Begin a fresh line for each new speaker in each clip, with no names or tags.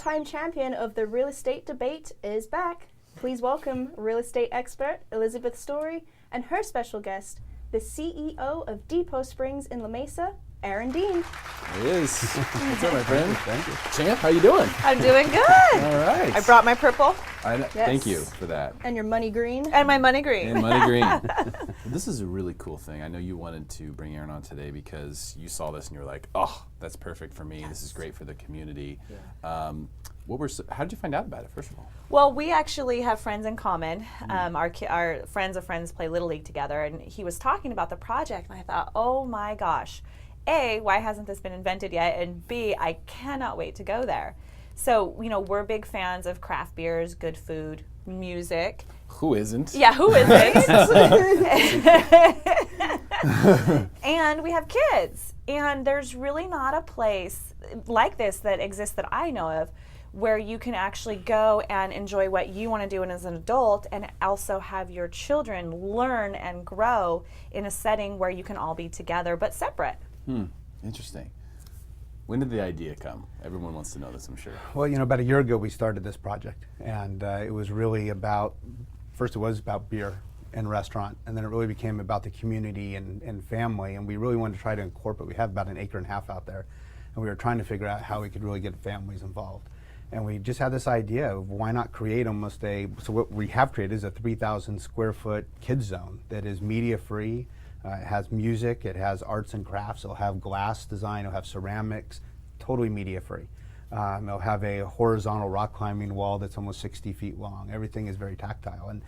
four-time champion of the real estate debate, is back. Please welcome real estate expert Elizabeth Story and her special guest, the CEO of Depot Springs in La Mesa, Aaron Dean.
It is. What's up, my friend?
Thank you.
Champ, how you doing?
I'm doing good.
All right.
I brought my purple
Thank you for that.
And your money green.
and my money green.
And money green. This is a really cool thing. I know you wanted to bring Aaron on today because you saw this and you were like, oh, that's perfect for me. Yes. This is great for the community. Yeah. How did you find out about it, first of all?
Well, we actually have friends in common. Our friends of friends play Little League together, and he was talking about the project, and I thought, oh my gosh. A, why hasn't this been invented yet? And B, I cannot wait to go there. So, you know, we're big fans of craft beers, good food, music.
Who isn't?
Yeah, who isn't? And we have kids. And there's really not a place like this that exists that I know of where you can actually go and enjoy what you want to do as an adult and also have your children learn and grow in a setting where you can all be together but separate.
Interesting. When did the idea come? Everyone wants to know this, I'm sure.
Well, you know, about a year ago we started this project, and it was really about, first it was about beer and restaurant, and then it really became about the community and family, and we really wanted to try to incorporate. We have about 1.5 acres out there, and we were trying to figure out how we could really get families involved. And we just had this idea of why not create almost so what we have created is a 3,000 square foot kids zone that is media free. It has music, it has arts and crafts, it'll have glass design, it'll have ceramics, totally media free. It'll have a horizontal rock climbing wall that's almost 60 feet long. Everything is very tactile. And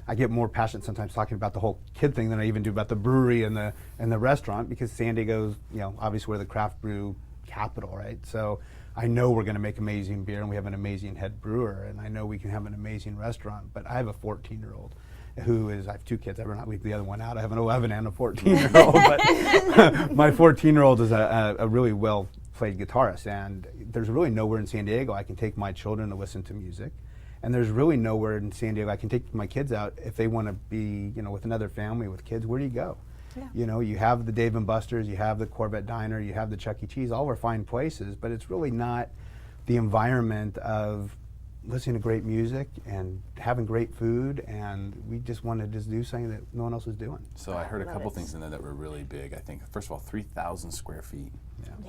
I get more passionate sometimes talking about the whole kid thing than I even do about the brewery and the restaurant, because San Diego's, you know, obviously we're the craft brew capital, right? So I know we're gonna make amazing beer and we have an amazing head brewer, and I know we can have an amazing restaurant, but I have a 14-year-old. I have 2 kids, I better not leave the other one out. I have an 11 and a 14-year-old, but my 14-year-old is a really well-played guitarist, and there's really nowhere in San Diego I can take my children to listen to music, and there's really nowhere in San Diego I can take my kids out if they want to be, you know, with another family with kids. Where do you go? Yeah. You know, you have the Dave & Buster's, you have the Corvette Diner, you have the Chuck E. Cheese, all are fine places, but it's really not the environment of listening to great music and having great food, and we just wanted to just do something that no one else was doing.
So I heard a couple things in there that were really big. I think, first of all, 3,000 square feet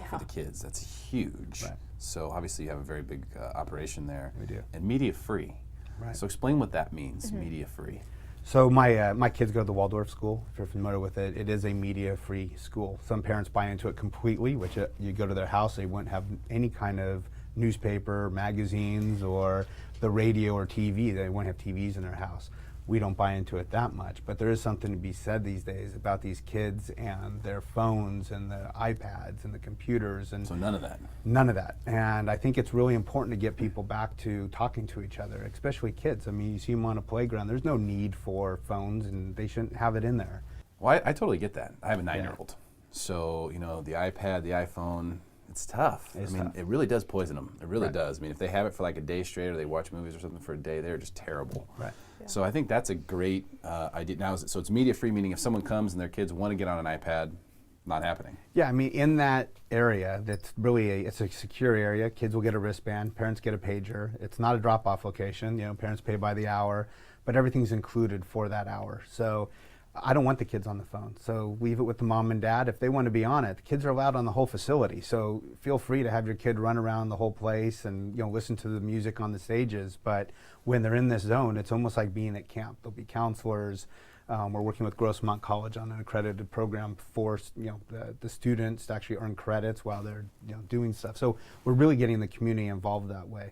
for the kids. That's huge. Right. So obviously you have a very big operation there.
We do.
And media free. Right. So explain what that means, media free.
So my kids go to the Waldorf school, if you're familiar with it. It is a media-free school. Some parents buy into it completely, which you go to their house, they wouldn't have any kind of newspaper, magazines, or the radio or TV. They wouldn't have TVs in their house. We don't buy into it that much, but there is something to be said these days about these kids and their phones and the iPads and the computers. And
so none of that?
None of that. And I think it's really important to get people back to talking to each other, especially kids. I mean, you see them on a playground, there's no need for phones, and they shouldn't have it in there.
Well, I totally get that. I have a 9-year-old. So, you know, the iPad, the iPhone, it's tough.
It's
tough. It really does poison them. It really
Right.
does. I mean, if they have it for like a day straight or they watch movies or something for a day, they're just terrible.
Right.
Yeah.
So I think that's a great idea. Now, so it's media free, meaning if someone comes and their kids want to get on an iPad, not happening.
Yeah, I mean, in that area, that's really it's a secure area. Kids will get a wristband, parents get a pager. It's not a drop-off location. You know, parents pay by the hour, but everything's included for that hour. So I don't want the kids on the phone. So leave it with the mom and dad. If they want to be on it, the kids are allowed on the whole facility. So feel free to have your kid run around the whole place and, you know, listen to the music on the stages. But when they're in this zone, it's almost like being at camp. There'll be counselors. We're working with Grossmont College on an accredited program for, you know, the students to actually earn credits while they're, you know, doing stuff. So we're really getting the community involved that way.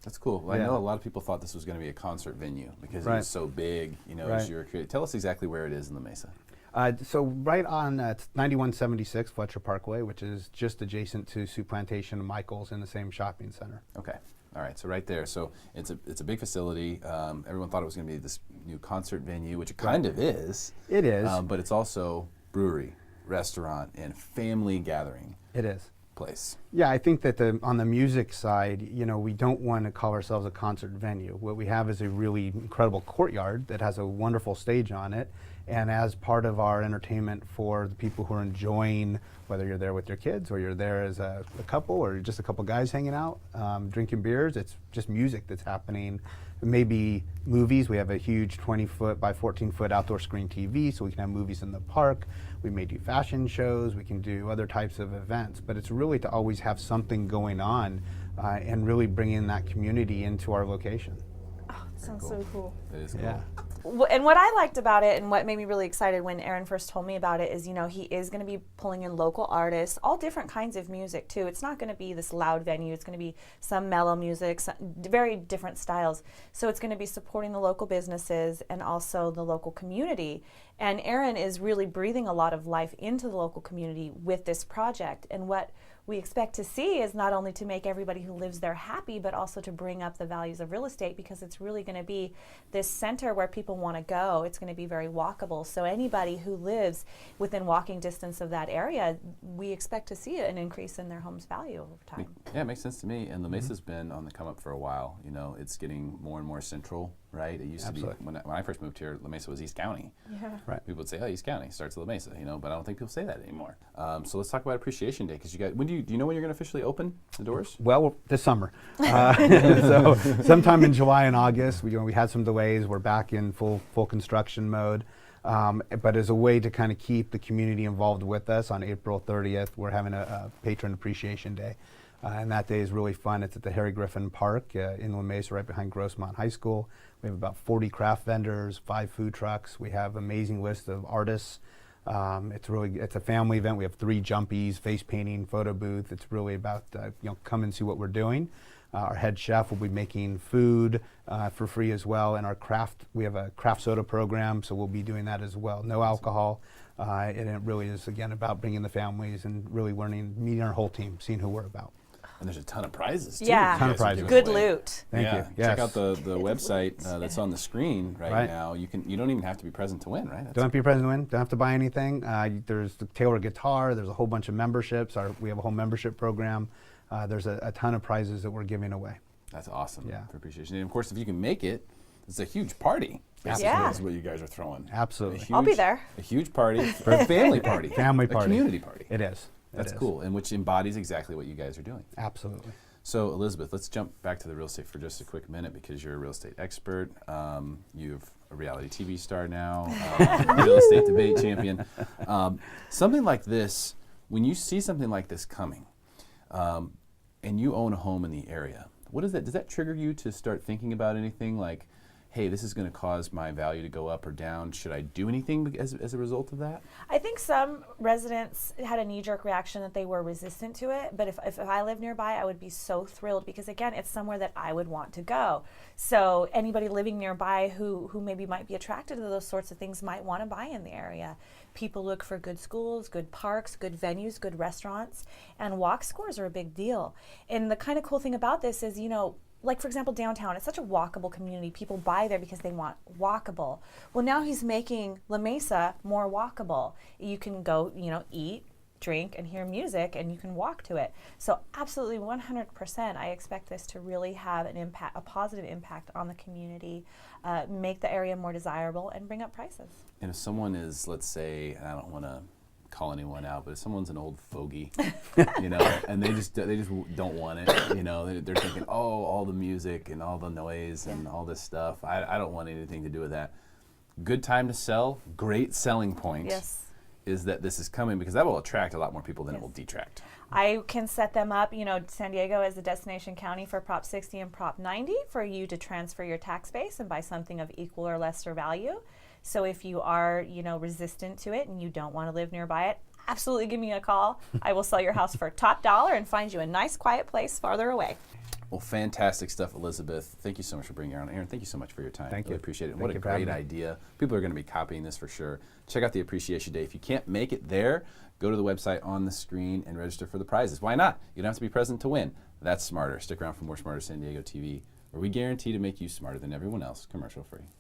That's cool. Well, I know a lot of people thought this was going to be a concert venue because it was so big, you know, as you were creating. Tell us exactly where it is in La Mesa.
So right on 9176 Fletcher Parkway, which is just adjacent to Sioux Plantation and Michael's in the same shopping center.
Okay. All right. So right there. So it's a big facility. Everyone thought it was going to be this new concert venue, which it kind of is.
It is.
But it's also brewery, restaurant, and family gathering.
It is.
Place.
Yeah, I think that on the music side, you know, we don't want to call ourselves a concert venue. What we have is a really incredible courtyard that has a wonderful stage on it, And as part of our entertainment for the people who are enjoying, whether you're there with your kids or you're there as a couple or you're just a couple guys hanging out, drinking beers, it's just music that's happening. Maybe movies. We have a huge 20-foot by 14-foot outdoor screen TV, so we can have movies in the park. We may do fashion shows. We can do other types of events. But it's really to always have something going on and really bringing that community into our location.
Oh, that sounds so cool.
It is cool.
Yeah.
And what I liked about it and what made me really excited when Aaron first told me about it is, he is going to be pulling in local artists, all different kinds of music too. It's not going to be this loud venue. It's going to be some mellow music, some very different styles. So it's going to be supporting the local businesses and also the local community. And Aaron is really breathing a lot of life into the local community with this project. And what we expect to see is not only to make everybody who lives there happy, but also to bring up the values of real estate, because it's really going to be this center where people want to go. It's going to be very walkable. So anybody who lives within walking distance of that area, we expect to see an increase in their home's value over time.
Yeah, it makes sense to me. And La Mesa's been on the come up for a while. It's getting more and more central, right? It used
Absolutely.
to be, when I first moved here, La Mesa was East County.
Yeah.
Right.
People would say, oh, East County starts at La Mesa, but I don't think people say that anymore. So let's talk about Appreciation Day, because you guys, do you know when you're going to officially open the doors?
Well, this summer. So sometime in July and August. We had some delays. We're back in full construction mode. But as a way to kind of keep the community involved with us, on April 30th, we're having a Patron Appreciation Day. And that day is really fun. It's at the Harry Griffin Park in La Mesa, right behind Grossmont High School. We have about 40 craft vendors, 5 food trucks. We have an amazing list of artists. It's a family event. We have 3 jumpies, face painting, photo booth. It's really about come and see what we're doing. Our head chef will be making food for free as well, and we have a craft soda program, so we'll be doing that as well. No alcohol, and it really is again about bringing the families and really meeting our whole team, seeing who we're about.
And there's a ton of prizes, too.
Yeah.
you
Ton of
guys are
prizes.
giving
Good
away.
loot.
Thank
Yeah.
you.
Check
Yes.
out the website that's on the screen right now. You don't even have to be present to win, right?
Don't have to be present to win. Don't have to buy anything. There's the Taylor Guitar. There's a whole bunch of memberships. We have a whole membership program. There's a ton of prizes that we're giving away.
That's awesome.
Yeah.
For Appreciation Day. And of course, if you can make it, it's a huge party. Basically,
Yeah.
is what you guys are throwing.
Absolutely.
I'll be there.
A huge party, for a family party.
Family party.
A community party.
It is.
That's
It is.
cool, and which embodies exactly what you guys are doing.
Absolutely.
So, Elizabeth, let's jump back to the real estate for just a quick minute, because you're a real estate expert. You're a reality TV star now, real estate debate champion. Something like this, when you see something like this coming, and you own a home in the area, what is that? Does that trigger you to start thinking about anything like, hey, this is going to cause my value to go up or down? Should I do anything as a result of that?
I think some residents had a knee-jerk reaction that they were resistant to it, but if I lived nearby, I would be so thrilled, because again, it's somewhere that I would want to go. So anybody living nearby who maybe might be attracted to those sorts of things might want to buy in the area. People look for good schools, good parks, good venues, good restaurants, and walk scores are a big deal. And the kind of cool thing about this is, like, for example, downtown, it's such a walkable community. People buy there because they want walkable. Well, now he's making La Mesa more walkable. You can go, eat, drink, and hear music, and you can walk to it. So absolutely 100%, I expect this to really have an impact, a positive impact on the community, make the area more desirable, and bring up prices.
And if someone is, let's say, and I don't want to call anyone out, but if someone's an old fogey, and they just don't want it, they're thinking, oh, all the music and all the noise and all this stuff, I don't want anything to do with that. Good time to sell, great selling point.
Yes.
Is that this is coming, because that will attract a lot more people than it will detract.
I can set them up, San Diego is the destination county for Prop 60 and Prop 90 for you to transfer your tax base and buy something of equal or lesser value. So if you are, resistant to it and you don't want to live nearby it, absolutely give me a call. I will sell your house for top dollar and find you a nice, quiet place farther away.
Well, fantastic stuff, Elizabeth. Thank you so much for bringing her on. Aaron, thank you so much for your time.
Thank
Really
you.
appreciate it.
Thank
What a
you for having
great
me.
idea. People are going to be copying this for sure. Check out the Appreciation Day. If you can't make it there, go to the website on the screen and register for the prizes. Why not? You don't have to be present to win. That's smarter. Stick around for more Smarter San Diego TV, where we guarantee to make you smarter than everyone else, commercial free.